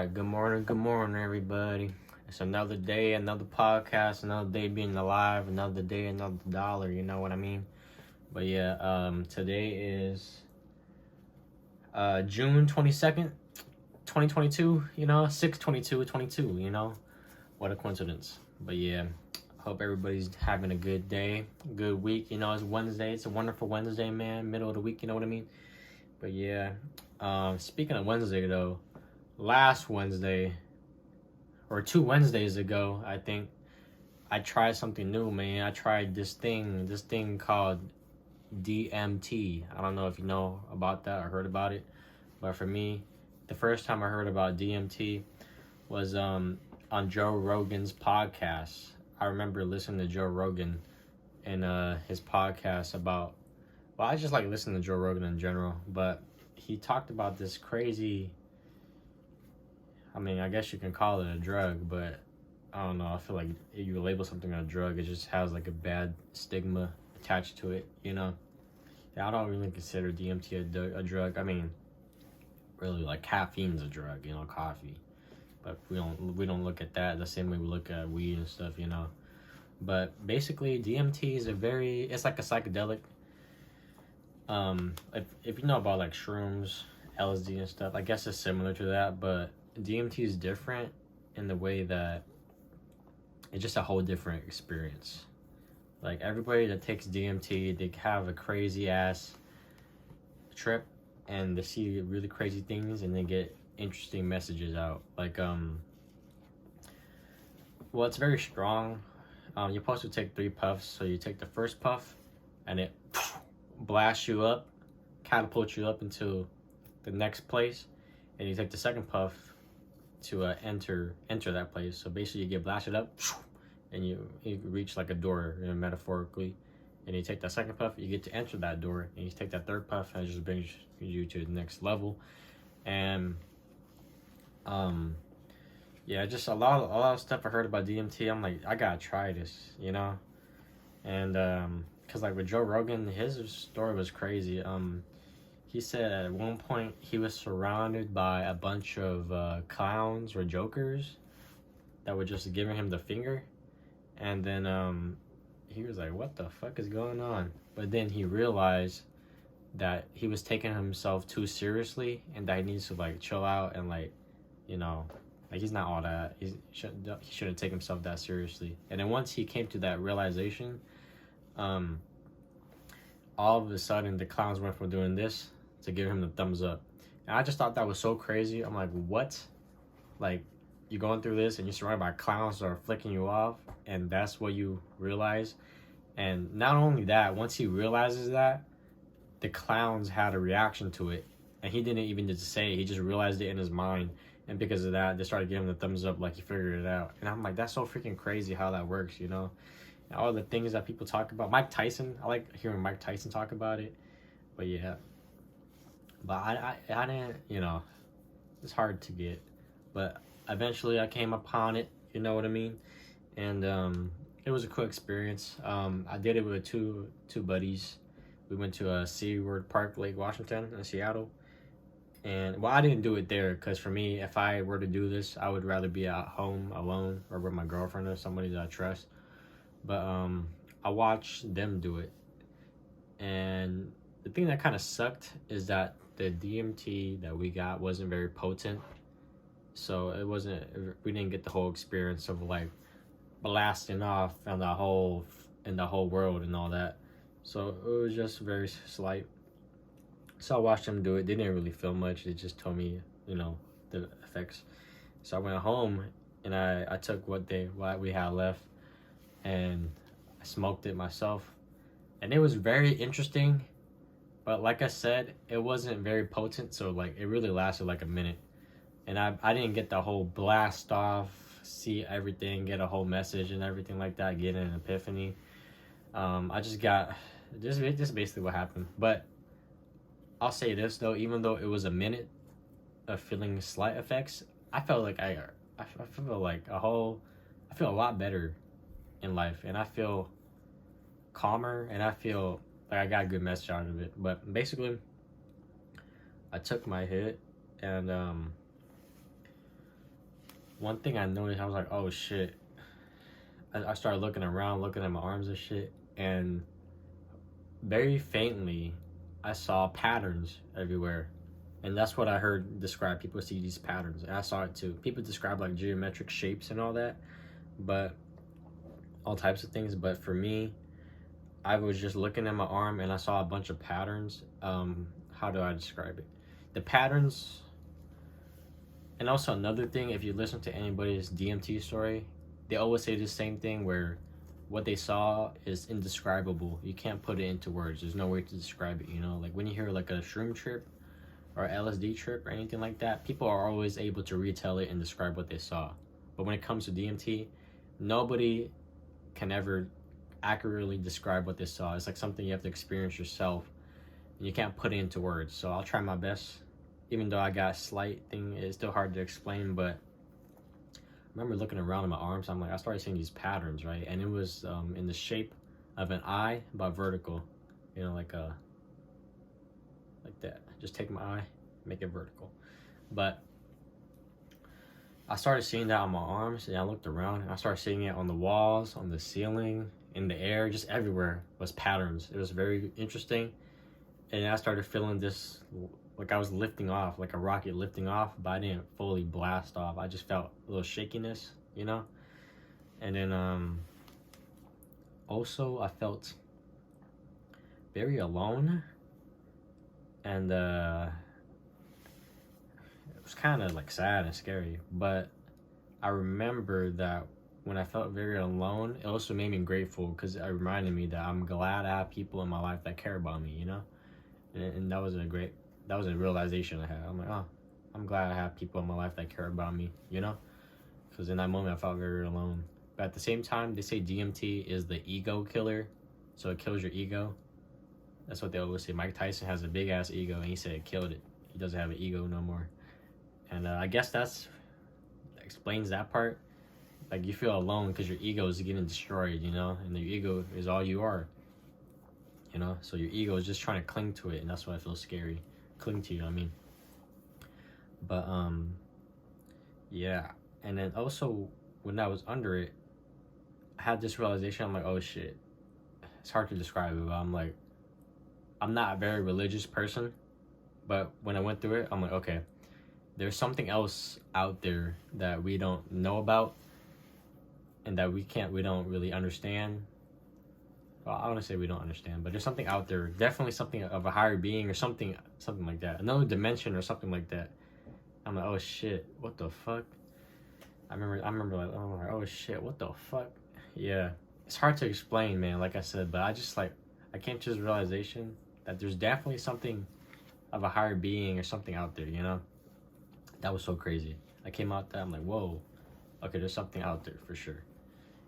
Alright, good morning, everybody. It's another day, another podcast, another day being alive, another day, another dollar, you know what I mean? But yeah, today is June 22nd, 2022, 6/22/22, What a coincidence. But yeah, hope everybody's having a good day, good week, it's Wednesday, it's a wonderful Wednesday, man, middle of the week, you know what I mean? But yeah, speaking of Wednesday though, last Wednesday or 2 Wednesdays ago, I think I tried something new, man. I tried this thing called DMT. I don't know if you know about that or heard about it, but for me, the first time I heard about DMT was on Joe Rogan's podcast. I remember listening to Joe Rogan and his podcast about, well, I just like listening to Joe Rogan in general, but he talked about this crazy, I guess you can call it a drug, but I don't know. I feel like if you label something a drug, it just has like a bad stigma attached to it, Yeah, I don't really consider DMT a drug. Really, like caffeine's a drug, coffee. But we don't look at that the same way we look at weed and stuff, But basically, DMT is it's like a psychedelic. If you know about like shrooms, LSD and stuff, I guess it's similar to that, but DMT is different in the way that it's just a whole different experience. Like everybody that takes DMT, they have a crazy ass trip and they see really crazy things and they get interesting messages out. Like well, it's very strong. You're supposed to take 3 puffs, so you take the first puff and it blasts you up, catapults you up into the next place, and you take the second puff to enter that place. So basically you get blasted up and you reach like a door, metaphorically, and you take that second puff, you get to enter that door, and you take that third puff and it just brings you to the next level. And yeah, just a lot of stuff I heard about DMT. I'm like, I gotta try this, and because like with Joe Rogan, his story was crazy. He said at one point he was surrounded by a bunch of clowns or jokers that were just giving him the finger. And then he was like, what the fuck is going on? But then he realized that he was taking himself too seriously and that he needs to like chill out and like he's not all that. He shouldn't take himself that seriously. And then once he came to that realization, all of a sudden the clowns went from doing this to give him the thumbs up. And I just thought that was so crazy. I'm like, what? Like, you're going through this and you're surrounded by clowns that are flicking you off, and that's what you realize. And not only that, once he realizes that, the clowns had a reaction to it, and he didn't even just say it, he just realized it in his mind, and because of that, they started giving him the thumbs up like he figured it out. And I'm like, that's so freaking crazy how that works, And all the things that people talk about. Mike Tyson, I like hearing Mike Tyson talk about it, but yeah. But I didn't, it's hard to get, but eventually I came upon it, you know what I mean? And it was a cool experience. I did it with two buddies. We went to SeaWorld Park, Lake Washington in Seattle. And well, I didn't do it there because for me, if I were to do this, I would rather be at home alone or with my girlfriend or somebody that I trust. But I watched them do it. And the thing that kind of sucked is that the DMT that we got wasn't very potent. So we didn't get the whole experience of like blasting off in the whole world and all that. So it was just very slight. So I watched them do it. They didn't really feel much. They just told me, the effects. So I went home and I took what we had left and I smoked it myself. And it was very interesting. But like I said, it wasn't very potent. So like it really lasted like a minute. And I didn't get the whole blast off, see everything, get a whole message and everything like that, get an epiphany. I just got, this is basically what happened. But I'll say this though, even though it was a minute of feeling slight effects, I felt like I feel like I feel a lot better in life, and I feel calmer, and I feel like I got a good message out of it. But basically, I took my hit, and one thing I noticed, I was like, oh shit. I started looking around, looking at my arms and shit, and very faintly, I saw patterns everywhere. And that's what I heard described. People see these patterns, and I saw it too. People describe like geometric shapes and all that, but all types of things. But for me, I was just looking at my arm and I saw a bunch of patterns. How do I describe it? The patterns, and also another thing, if you listen to anybody's DMT story, they always say the same thing where what they saw is indescribable. You can't put it into words. There's no way to describe it, you know? Like when you hear like a shroom trip or LSD trip or anything like that, people are always able to retell it and describe what they saw. But when it comes to DMT, nobody can ever accurately describe what they saw. It's like something you have to experience yourself, and you can't put it into words. So I'll try my best. Even though I got a slight thing, it's still hard to explain. But I remember looking around at my arms. I'm like, I started seeing these patterns, right? And it was in the shape of an eye, but vertical. You know, like that. Just take my eye, make it vertical. But I started seeing that on my arms, and I looked around, and I started seeing it on the walls, on the ceiling, in the air, just everywhere was patterns. It was very interesting. And I started feeling this, like I was lifting off, like a rocket lifting off, but I didn't fully blast off. I just felt a little shakiness, you know? And then also I felt very alone, and it was kind of like sad and scary. But I remember that when I felt very alone, it also made me grateful, because it reminded me that I'm glad I have people in my life that care about me, you know? And that was a realization I had. I'm like, oh, I'm glad I have people in my life that care about me, you know? Because in that moment, I felt very alone. But at the same time, they say DMT is the ego killer, so it kills your ego. That's what they always say. Mike Tyson has a big-ass ego, and he said it killed it. He doesn't have an ego no more. And I guess that explains that part. Like, you feel alone because your ego is getting destroyed, you know? And your ego is all you are, you know? So your ego is just trying to cling to it, and that's why it feels scary. Cling to you, I mean. But, yeah. And then also, when I was under it, I had this realization. I'm like, oh, shit. It's hard to describe it, but I'm like, I'm not a very religious person. But when I went through it, I'm like, okay, there's something else out there that we don't know about, and that we don't really understand. Well, I don't want to say we don't understand, but there's something out there, definitely something of a higher being or something like that, another dimension or something like that. I'm like, oh shit, what the fuck? I remember like, oh shit, what the fuck? Yeah, it's hard to explain, man, like I said, but I came to this realization that there's definitely something of a higher being or something out there, you know? That was so crazy. I came out there, I'm like, whoa, okay, there's something out there for sure.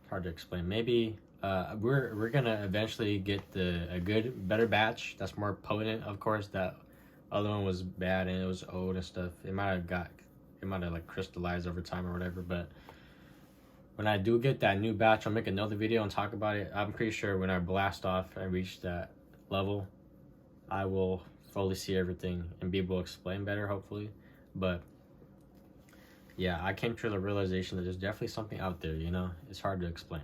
Hard to explain. Maybe we're gonna eventually get a better batch that's more potent. Of course, that other one was bad and it was old and stuff. It might have like crystallized over time or whatever. But when I do get that new batch, I'll make another video and talk about it. I'm pretty sure when I blast off and reach that level, I will fully see everything and be able to explain better, hopefully. But yeah, I came to the realization that there's definitely something out there, you know? It's hard to explain.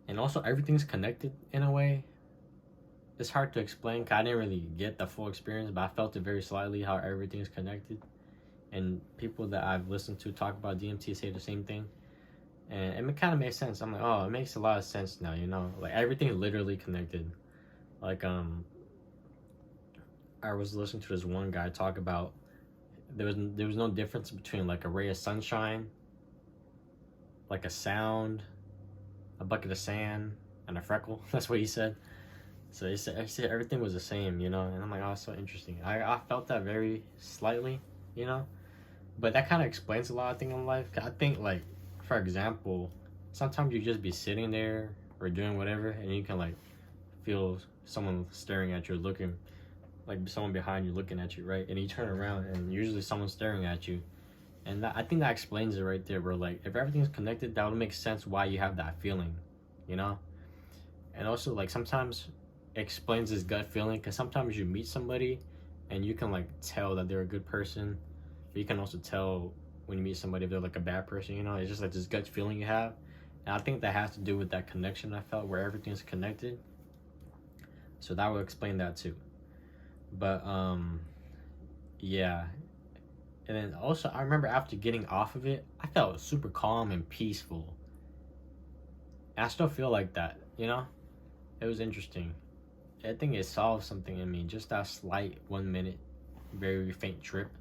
And also, everything's connected in a way. It's hard to explain, because I didn't really get the full experience, but I felt it very slightly, how everything's connected. And people that I've listened to talk about DMT say the same thing. And it kind of makes sense. I'm like, oh, it makes a lot of sense now, you know? Like, everything's literally connected. Like, I was listening to this one guy talk about there was no difference between like a ray of sunshine, like a sound, a bucket of sand, and a freckle. That's what he said. So he said everything was the same, you know. And I'm like, oh, it's so interesting. I felt that very slightly, you know. But that kind of explains a lot of things in life. I think, like, for example, sometimes you just be sitting there or doing whatever, and you can like feel someone staring at you, looking. Like someone behind you looking at you, right? And you turn around and usually someone's staring at you. And I think that explains it right there, where like, if everything's connected, that would make sense why you have that feeling, you know? And also, like, sometimes it explains this gut feeling, because sometimes you meet somebody and you can like tell that they're a good person, but you can also tell when you meet somebody if they're like a bad person, you know. It's just like this gut feeling you have. And I think that has to do with that connection I felt where everything's connected. So that would explain that too. But yeah. And then also I remember after getting off of it, I felt super calm and peaceful. And I still feel like that, you know? It was interesting. I think it solved something in me. Just that slight 1 minute, very faint trip.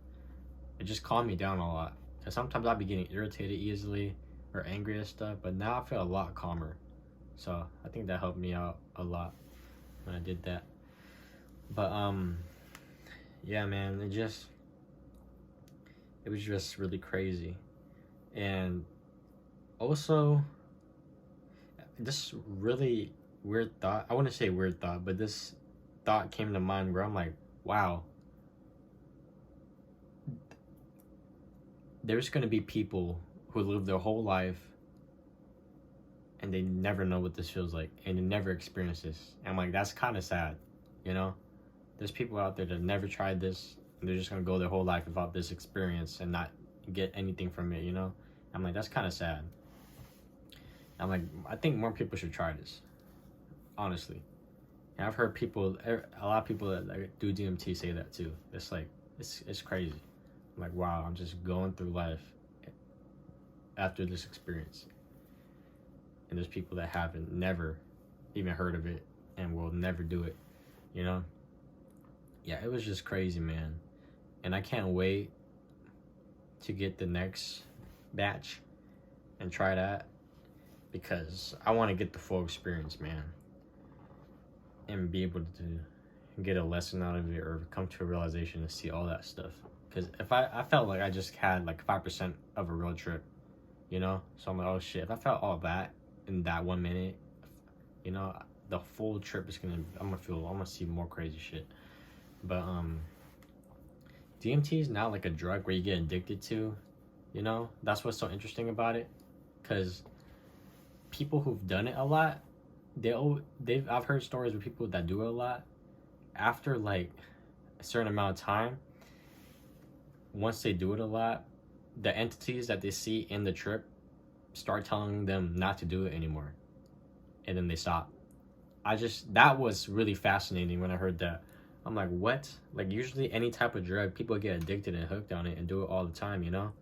It just calmed me down a lot. Because sometimes I'd be getting irritated easily or angry and stuff. But now I feel a lot calmer. So I think that helped me out a lot when I did that. But yeah, man, it was just really crazy. And also, this really weird thought, I wouldn't say weird thought, but this thought came to mind where I'm like, wow, there's gonna be people who live their whole life and they never know what this feels like and they never experience this. And I'm like, that's kind of sad, you know? There's people out there that never tried this and they're just gonna go their whole life without this experience and not get anything from it, you know? I'm like, that's kind of sad. I'm like, I think more people should try this, honestly. And I've heard people, a lot of people that like, do DMT say that too. It's like, it's crazy. I'm like, wow, I'm just going through life after this experience. And there's people that haven't never even heard of it and will never do it, you know? Yeah, it was just crazy, man. And I can't wait to get the next batch and try that because I want to get the full experience, man, and be able to get a lesson out of it or come to a realization and see all that stuff. Because if I felt like I just had like 5% of a real trip, you know? So I'm like, oh shit, if I felt all that in that 1 minute, you know, the full trip is I'm gonna see more crazy shit. But DMT is not like a drug where you get addicted to, you know? That's what's so interesting about it. Because people who've done it a lot, I've heard stories of people that do it a lot. After like a certain amount of time, once they do it a lot, the entities that they see in the trip start telling them not to do it anymore. And then they stop. That was really fascinating when I heard that. I'm like, what? Like, usually any type of drug, people get addicted and hooked on it and do it all the time, you know?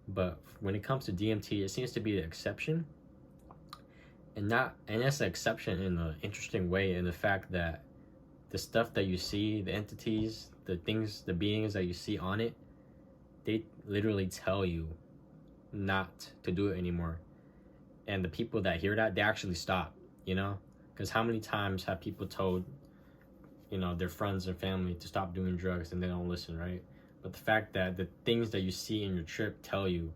But when it comes to DMT, it seems to be the exception. And that's an exception in an interesting way, in the fact that the stuff that you see, the entities, the things, the beings that you see on it, they literally tell you not to do it anymore. And the people that hear that, they actually stop, you know? Because how many times have people told, you know, their friends and family to stop doing drugs and they don't listen, right? But the fact that the things that you see in your trip tell you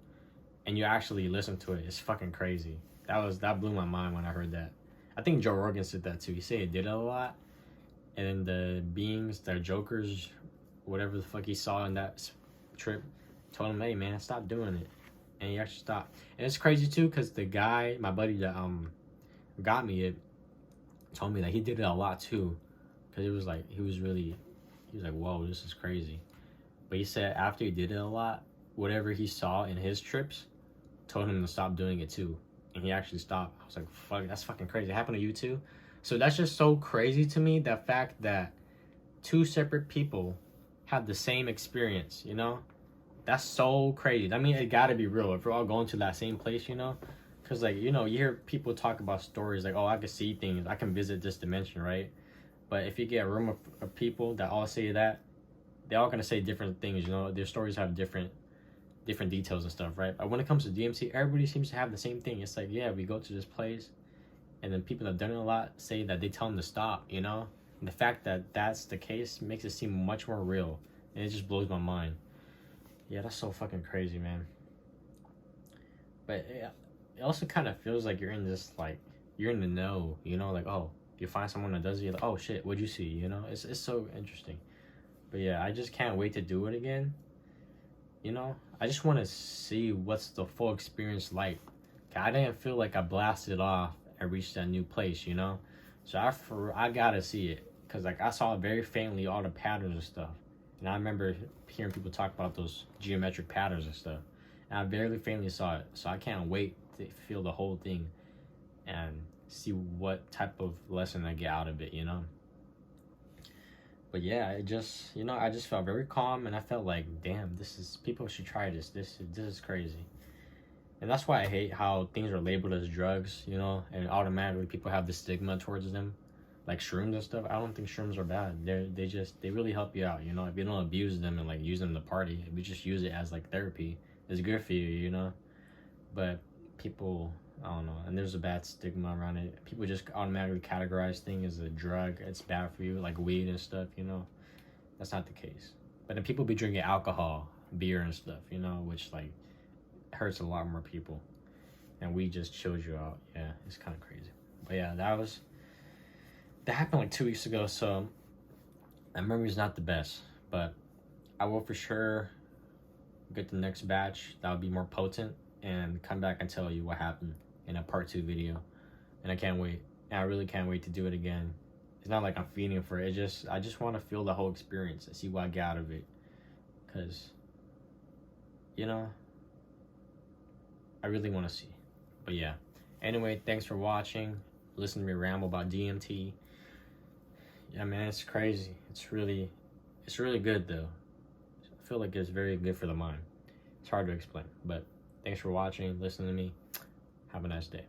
and you actually listen to it is fucking crazy. That blew my mind when I heard that. I think Joe Rogan said that too. He said he did it a lot. And then the beings, the jokers, whatever the fuck he saw in that trip, told him, hey man, stop doing it. And he actually stopped. And it's crazy too, because the guy, my buddy that got me it, told me that he did it a lot too. Because it was like, he was like, whoa, this is crazy. But he said after he did it a lot, whatever he saw in his trips told him to stop doing it too. And he actually stopped. I was like, fuck, that's fucking crazy. It happened to you too? So that's just so crazy to me, the fact that two separate people have the same experience, you know? That's so crazy. I mean, it gotta be real if we're all going to that same place, you know? Because, like, you know, you hear people talk about stories like, oh, I can see things, I can visit this dimension, right? But if you get a room of people that all say that, they're all gonna say different things, you know? Their stories have different details and stuff, right? But when it comes to DMT, everybody seems to have the same thing. It's like, yeah, we go to this place, and then people that have done it a lot say that they tell them to stop, you know? And the fact that that's the case makes it seem much more real, and it just blows my mind. Yeah, that's so fucking crazy, man. But it also kind of feels like you're in this, like, you're in the know, you know? Like, oh, you find someone that does it, you're like, oh shit, what'd you see, you know? It's so interesting. But yeah, I just can't wait to do it again. You know, I just want to see what's the full experience like. I didn't feel like I blasted off and reached that new place, you know? So I gotta see it. Because, like, I saw very faintly all the patterns and stuff. And I remember hearing people talk about those geometric patterns and stuff. And I barely faintly saw it, so I can't wait to feel the whole thing and see what type of lesson I get out of it, you know. But yeah, it just, you know, I just felt very calm, and I felt like, damn, this is, people should try this. This is crazy. And that's why I hate how things are labeled as drugs, you know, and automatically people have the stigma towards them, like shrooms and stuff. I don't think shrooms are bad. They really help you out, you know. If you don't abuse them and like use them to party, if you just use it as like therapy, it's good for you, you know. But people, I don't know, and there's a bad stigma around it. People just automatically categorize things as a drug. It's bad for you, like weed and stuff, you know. That's not the case. But then people be drinking alcohol, beer and stuff, you know, which like hurts a lot more people. And weed just chills you out. Yeah, it's kind of crazy. But yeah, that happened like 2 weeks ago, so my memory's not the best. But I will for sure get the next batch that will be more potent and come back and tell you what happened in a part 2 video. And I can't wait. And I really can't wait to do it again. It's not like I'm feeding for it. I just want to feel the whole experience and see what I get out of it. Because, you know, I really want to see. But yeah. Anyway, thanks for watching. Listen to me ramble about DMT. Yeah, man, it's crazy. It's really good though. I feel like it's very good for the mind. It's hard to explain, but thanks for watching. Listen to me. Have a nice day.